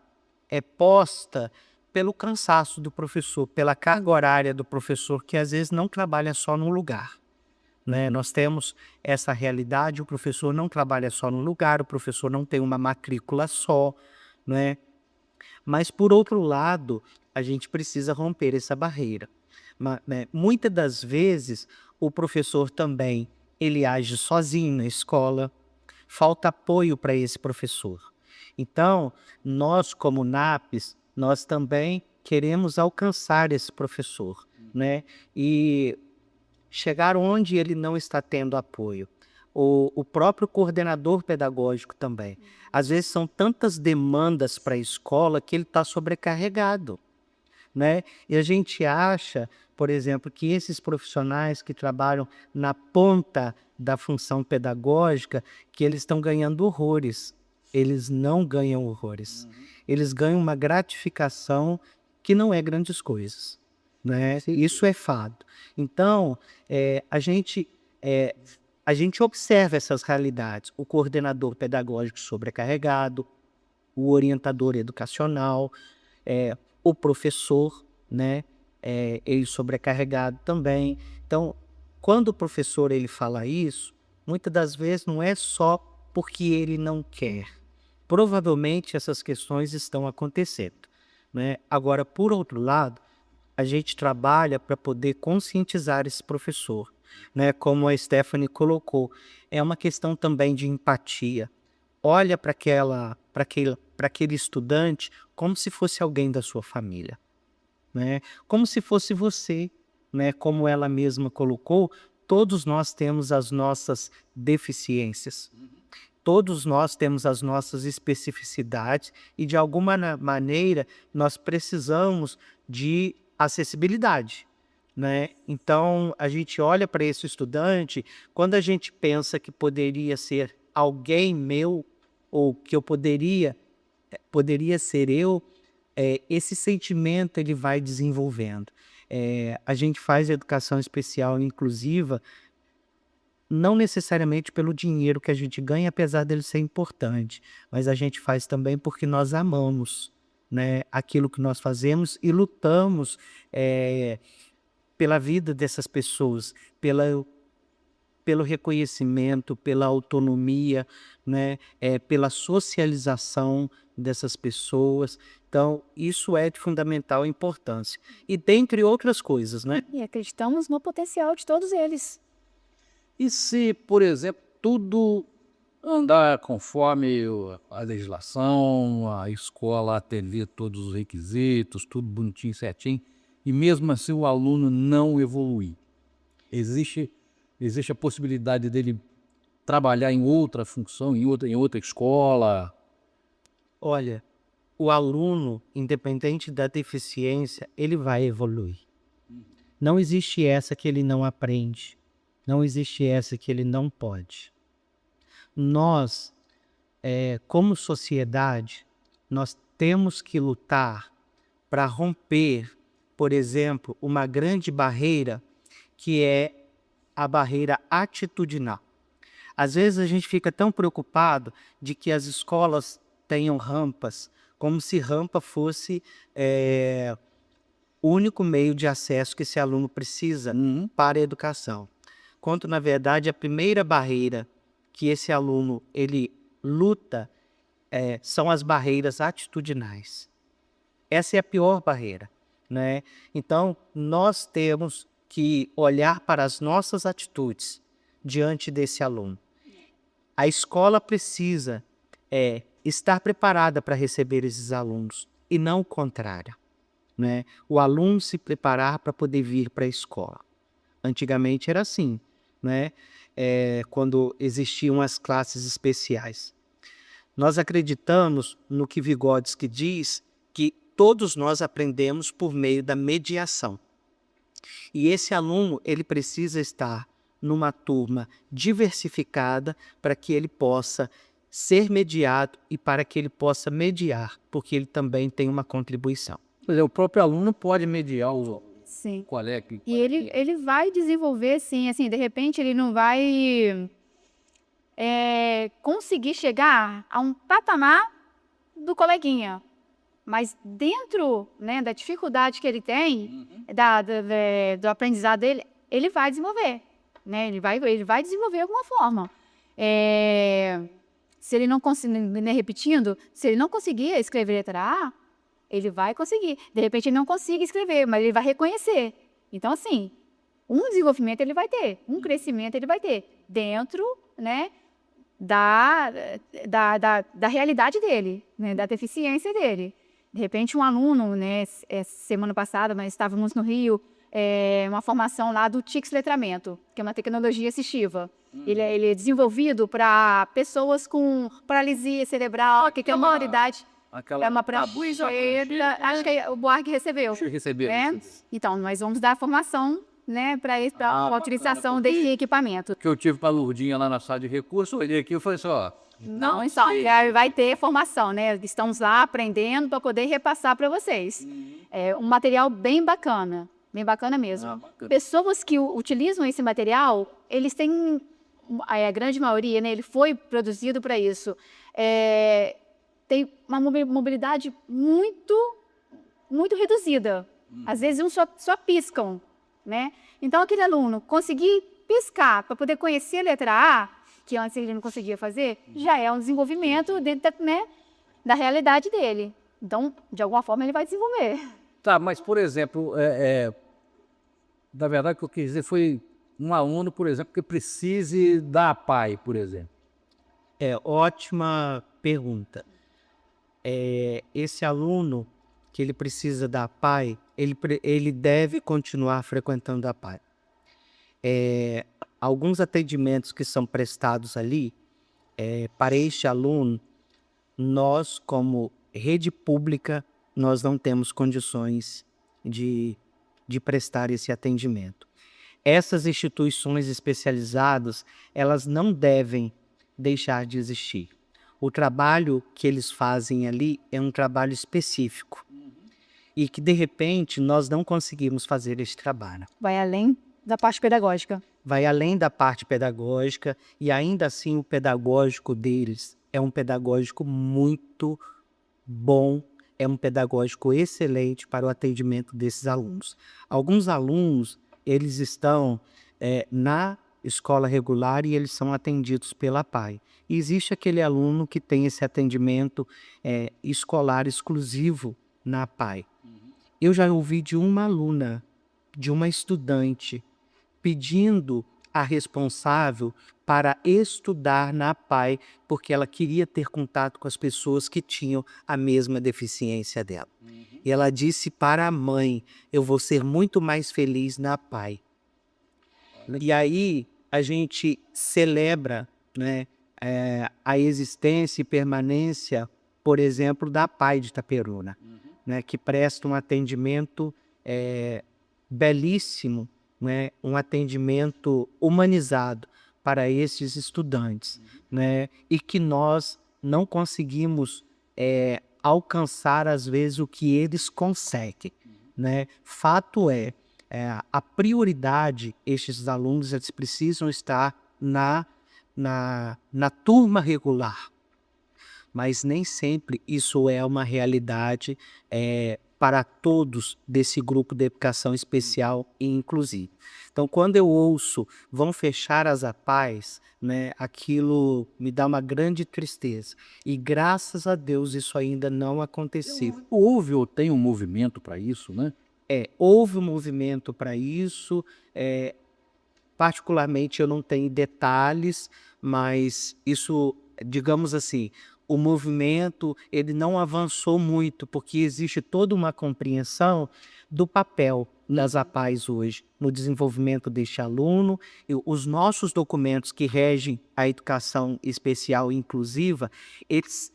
Speaker 3: é posta pelo cansaço do professor, pela carga horária do professor, que às vezes não trabalha só num lugar, né? Nós temos essa realidade, o professor não trabalha só num lugar, o professor não tem uma matrícula só, né? Mas, por outro lado, a gente precisa romper essa barreira. Né? Muitas das vezes, o professor também ele age sozinho na escola, falta apoio para esse professor. Então, nós como NAPES, nós também queremos alcançar esse professor, né? E chegar onde ele não está tendo apoio. O próprio coordenador pedagógico também. Às vezes são tantas demandas para a escola que ele está sobrecarregado, né? E a gente acha, por exemplo, que esses profissionais que trabalham na ponta da função pedagógica, que eles estão ganhando horrores. Eles não ganham horrores. Eles ganham uma gratificação que não é grandes coisas, né? Isso é fato. Então, a gente observa essas realidades. O coordenador pedagógico sobrecarregado, o orientador educacional, o professor, né? Ele sobrecarregado também. Então, quando o professor ele fala isso, muitas das vezes não é só porque ele não quer. Provavelmente essas questões estão acontecendo, né? Agora, por outro lado, a gente trabalha para poder conscientizar esse professor, né? Como a Stephanie colocou, é uma questão também de empatia. Olha para aquele estudante como se fosse alguém da sua família, né? Como se fosse você, né, como ela mesma colocou, todos nós temos as nossas deficiências. Todos nós temos as nossas especificidades e, de alguma maneira, nós precisamos de acessibilidade, né? Então, a gente olha para esse estudante, quando a gente pensa que poderia ser alguém meu, ou que eu poderia ser eu, esse sentimento ele vai desenvolvendo. A gente faz educação especial inclusiva não necessariamente pelo dinheiro que a gente ganha, apesar dele ser importante, mas a gente faz também porque nós amamos, né, aquilo que nós fazemos e lutamos pela vida dessas pessoas, pelo reconhecimento, pela autonomia, né, pela socialização dessas pessoas. Então, isso é de fundamental importância. E dentre outras coisas, né?
Speaker 2: E acreditamos no potencial de todos eles.
Speaker 1: E se, por exemplo, tudo andar conforme a legislação, a escola atender todos os requisitos, tudo bonitinho, certinho, e mesmo assim o aluno não evoluir? Existe a possibilidade dele trabalhar em outra função, em outra escola?
Speaker 3: Olha, o aluno, independente da deficiência, ele vai evoluir. Não existe essa que ele não aprende. Não existe essa que ele não pode. Nós, como sociedade, nós temos que lutar para romper, por exemplo, uma grande barreira que é a barreira atitudinal. Às vezes a gente fica tão preocupado de que as escolas tenham rampas, como se rampa fosse o único meio de acesso que esse aluno precisa para a educação. Quanto, na verdade, a primeira barreira que esse aluno ele luta são as barreiras atitudinais. Essa é a pior barreira, né? Então, nós temos que olhar para as nossas atitudes diante desse aluno. A escola precisa estar preparada para receber esses alunos e não o contrário, né? O aluno se preparar para poder vir para a escola. Antigamente era assim, né? Quando existiam as classes especiais. Nós acreditamos no que Vygotsky diz, que todos nós aprendemos por meio da mediação. E esse aluno, ele precisa estar numa turma diversificada para que ele possa ser mediado e para que ele possa mediar, porque ele também tem uma contribuição.
Speaker 1: Quer dizer, o próprio aluno pode mediar o
Speaker 2: Sim.
Speaker 1: colega.
Speaker 2: E ele vai desenvolver, sim, assim, de repente ele não vai conseguir chegar a um patamar do coleguinha, mas dentro, né, da dificuldade que ele tem, do aprendizado dele, ele vai desenvolver, né? Ele vai desenvolver de alguma forma. Se ele não conseguir, né, repetindo, se ele não conseguir escrever letra A, ele vai conseguir. De repente ele não consiga escrever, mas ele vai reconhecer. Então, assim, um desenvolvimento ele vai ter, um crescimento ele vai ter, dentro, né, da realidade dele, né, da deficiência dele. De repente um aluno, né, semana passada nós estávamos no Rio, uma formação lá do TICS Letramento, que é uma tecnologia assistiva. Ele é desenvolvido para pessoas com paralisia cerebral, que tem uma unidade. É uma prancheta, acho que o Buarque recebeu. Né? Então, nós vamos dar formação, né, para a utilização desse equipamento.
Speaker 1: Que eu tive para a Lourdinha lá na sala de recursos, olhei aqui e falei assim, ó...
Speaker 2: Não, só vai ter formação, né? Estamos lá aprendendo para poder repassar para vocês. É um material bem bacana mesmo.
Speaker 1: Bacana.
Speaker 2: Pessoas que utilizam esse material, eles têm, a grande maioria, né, ele foi produzido para isso. Tem uma mobilidade muito reduzida. Às vezes, uns só piscam, né? Então, aquele aluno conseguir piscar para poder conhecer a letra A, que antes ele não conseguia fazer, já é um desenvolvimento dentro da realidade dele. Então, de alguma forma, ele vai desenvolver.
Speaker 1: Tá, mas, por exemplo, na verdade, o que eu quis dizer foi um aluno, por exemplo, que precise da APAE, por exemplo.
Speaker 3: Ótima pergunta. Esse aluno, que ele precisa da PAI, ele deve continuar frequentando a PAI. Alguns atendimentos que são prestados ali, para este aluno, nós, como rede pública, nós não temos condições de prestar esse atendimento. Essas instituições especializadas, elas não devem deixar de existir. O trabalho que eles fazem ali é um trabalho específico. E que, de repente, nós não conseguimos fazer esse trabalho.
Speaker 2: Vai além da parte pedagógica.
Speaker 3: Vai além da parte pedagógica, e ainda assim o pedagógico deles é um pedagógico muito bom, é um pedagógico excelente para o atendimento desses alunos. Alguns alunos, eles estão na escola regular e eles são atendidos pela PAI. E existe aquele aluno que tem esse atendimento escolar exclusivo na PAI. Eu já ouvi de uma aluna, de uma estudante, pedindo a responsável para estudar na PAI, porque ela queria ter contato com as pessoas que tinham a mesma deficiência dela. E ela disse para a mãe, eu vou ser muito mais feliz na PAI. E aí a gente celebra, né, a existência e permanência, por exemplo, da PAI de Itaperuna, né, que presta um atendimento belíssimo, né, um atendimento humanizado para esses estudantes, né, e que nós não conseguimos alcançar, às vezes, o que eles conseguem. Né? Fato a prioridade, estes alunos, eles precisam estar na turma regular, mas nem sempre isso é uma realidade para todos desse grupo de educação especial e inclusiva. Então, quando eu ouço vão fechar as APAES, né, aquilo me dá uma grande tristeza. E graças a Deus isso ainda não aconteceu.
Speaker 1: Houve ou tem um movimento para isso, né?
Speaker 3: Houve um movimento para isso, particularmente eu não tenho detalhes, mas isso, digamos assim, o movimento ele não avançou muito, porque existe toda uma compreensão do papel das APAES hoje, no desenvolvimento deste aluno. Os nossos documentos que regem a educação especial e inclusiva, eles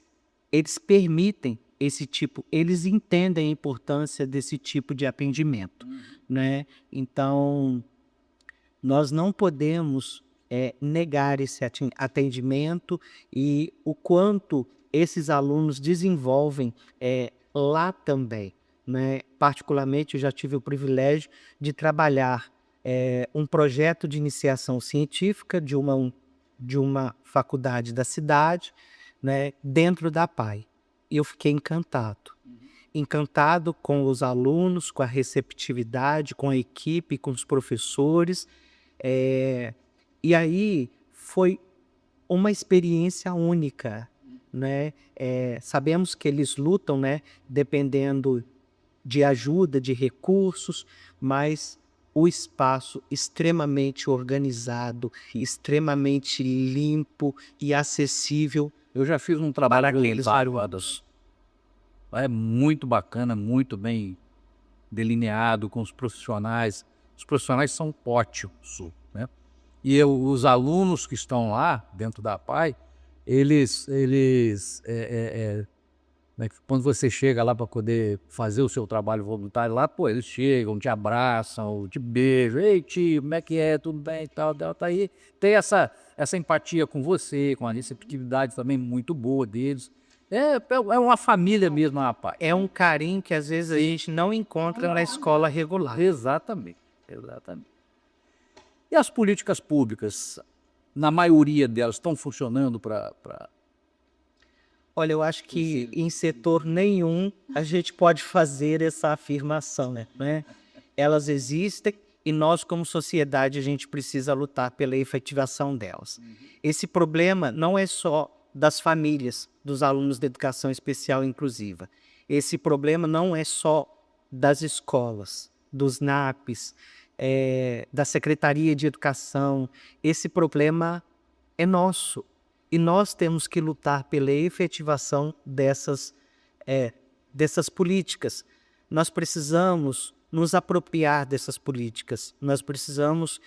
Speaker 3: permitem esse tipo, eles entendem a importância desse tipo de atendimento, né? Então, nós não podemos negar esse atendimento e o quanto esses alunos desenvolvem lá também, né? Particularmente, eu já tive o privilégio de trabalhar um projeto de iniciação científica de uma faculdade da cidade, né, dentro da PAI. E eu fiquei encantado. Encantado com os alunos, com a receptividade, com a equipe, com os professores. E aí foi uma experiência única, né? Sabemos que eles lutam, né, dependendo de ajuda, de recursos, mas o espaço extremamente organizado, extremamente limpo e acessível.
Speaker 1: Eu já fiz um trabalho com eles vários. É muito bacana, muito bem delineado com os profissionais. Os profissionais são ótimos, né? E os alunos que estão lá dentro da PAI, né, quando você chega lá para poder fazer o seu trabalho voluntário lá, pô, eles chegam, te abraçam, te beijam, ei tio, como é que é, tudo bem e tal, tá aí. Tem essa empatia com você, com a receptividade também muito boa deles. É uma família mesmo, rapaz.
Speaker 3: É um carinho que às vezes a gente não encontra na escola regular.
Speaker 1: Exatamente, exatamente. E as políticas públicas, na maioria delas, estão funcionando para...
Speaker 3: Olha, eu acho que em setor nenhum a gente pode fazer essa afirmação, né? Elas existem e nós, como sociedade, a gente precisa lutar pela efetivação delas. Esse problema não é só das famílias, dos alunos de educação especial e inclusiva. Esse problema não é só das escolas, dos NAPs, da Secretaria de Educação. Esse problema é nosso. E nós temos que lutar pela efetivação dessas políticas. Nós precisamos nos apropriar dessas políticas, nós precisamos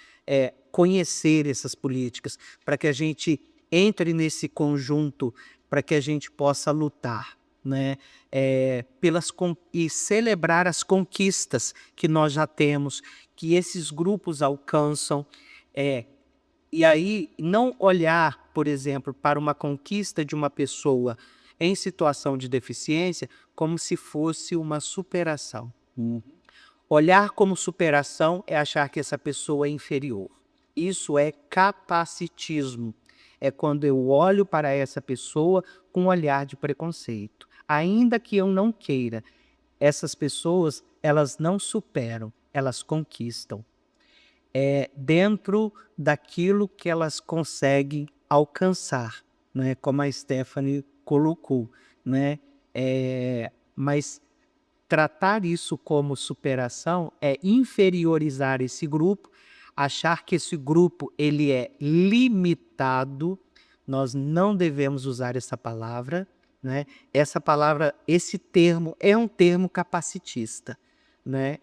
Speaker 3: conhecer essas políticas para que a gente entre nesse conjunto, para que a gente possa lutar, né, e celebrar as conquistas que nós já temos, que esses grupos alcançam, e aí não olhar, por exemplo, para uma conquista de uma pessoa em situação de deficiência como se fosse uma superação. Olhar como superação é achar que essa pessoa é inferior. Isso é capacitismo. É quando eu olho para essa pessoa com um olhar de preconceito. Ainda que eu não queira, essas pessoas, elas não superam, elas conquistam. Dentro daquilo que elas conseguem alcançar, né? Como a Stephanie colocou, né? Mas tratar isso como superação é inferiorizar esse grupo, achar que esse grupo ele é limitado. Nós não devemos usar essa palavra, né? Essa palavra, esse termo é um termo capacitista, né?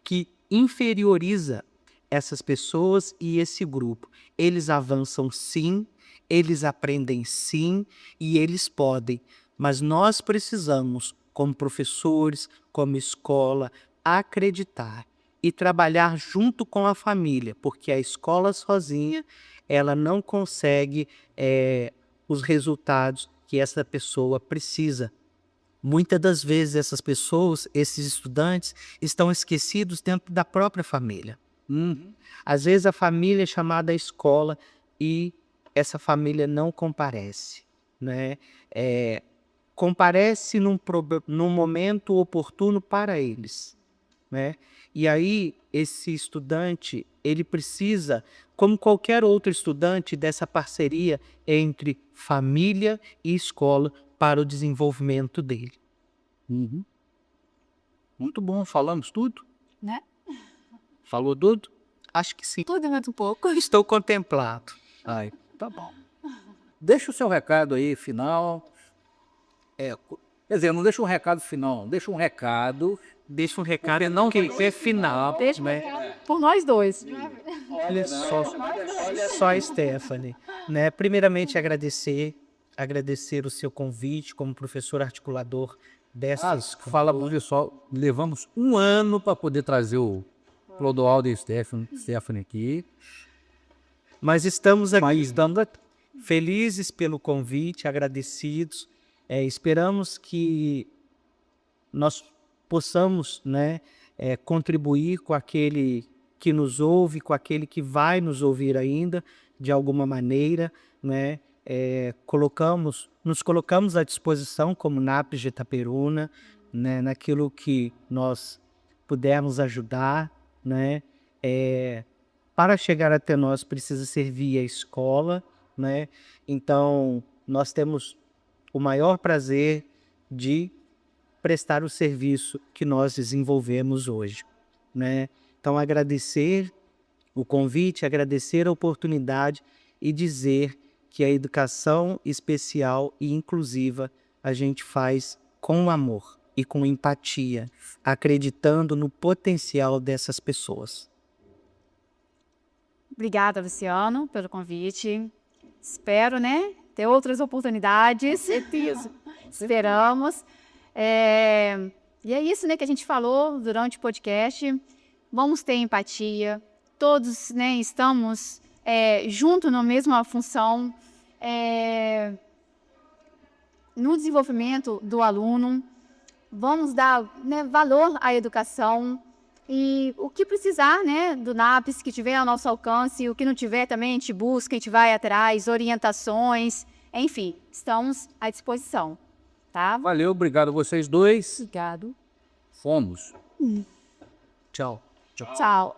Speaker 3: Que inferioriza essas pessoas e esse grupo. Eles avançam sim, eles aprendem sim e eles podem, mas nós precisamos, como professores, como escola, acreditar e trabalhar junto com a família, porque a escola sozinha, ela não consegue os resultados que essa pessoa precisa. Muitas das vezes essas pessoas, esses estudantes, estão esquecidos dentro da própria família. Às vezes a família é chamada à escola e essa família não comparece, né? Comparece num momento oportuno para eles, né? E aí esse estudante, ele precisa, como qualquer outro estudante, dessa parceria entre família e escola para o desenvolvimento dele.
Speaker 1: Muito bom, falamos tudo?
Speaker 2: Né?
Speaker 1: Falou tudo?
Speaker 3: Acho que sim.
Speaker 2: Tudo muito pouco.
Speaker 3: Estou contemplado.
Speaker 1: Ai, tá bom. Deixa o seu recado aí, final. Quer dizer, não deixa um recado final, deixa um recado.
Speaker 3: Deixa um recado,
Speaker 1: Porque não tem que ser final.
Speaker 2: Deixa
Speaker 3: né?
Speaker 2: por nós dois.
Speaker 3: Olha só a Stephanie, né? Primeiramente agradecer o seu convite como professor articulador dessa escola.
Speaker 1: Fala pro pessoal, levamos 1 ano para poder trazer o Clodoaldo e Stephanie aqui.
Speaker 3: Mas estamos aqui, felizes pelo convite, agradecidos. Esperamos que nós possamos, né, contribuir com aquele que nos ouve, com aquele que vai nos ouvir ainda, de alguma maneira, né? Nos colocamos à disposição como NAPES de Itaperuna, né, naquilo que nós pudermos ajudar, né? Para chegar até nós precisa ser via escola, né? Então nós temos o maior prazer de prestar o serviço que nós desenvolvemos hoje, né? Então agradecer o convite, agradecer a oportunidade e dizer que a educação especial e inclusiva a gente faz com amor e com empatia, acreditando no potencial dessas pessoas.
Speaker 2: Obrigada, Luciano, pelo convite. Espero, né, ter outras oportunidades.
Speaker 3: Certeza.
Speaker 2: Esperamos. E é isso, né, que a gente falou durante o podcast. Vamos ter empatia. Todos, né, estamos juntos na mesma função, no desenvolvimento do aluno. Vamos dar, né, valor à educação. E o que precisar, né, do NAPES, que tiver ao nosso alcance, o que não tiver também, a gente busca, a gente vai atrás, orientações, enfim, estamos à disposição, tá?
Speaker 1: Valeu, obrigado a vocês dois.
Speaker 2: Obrigado.
Speaker 1: Fomos.
Speaker 3: Tchau.
Speaker 2: Tchau.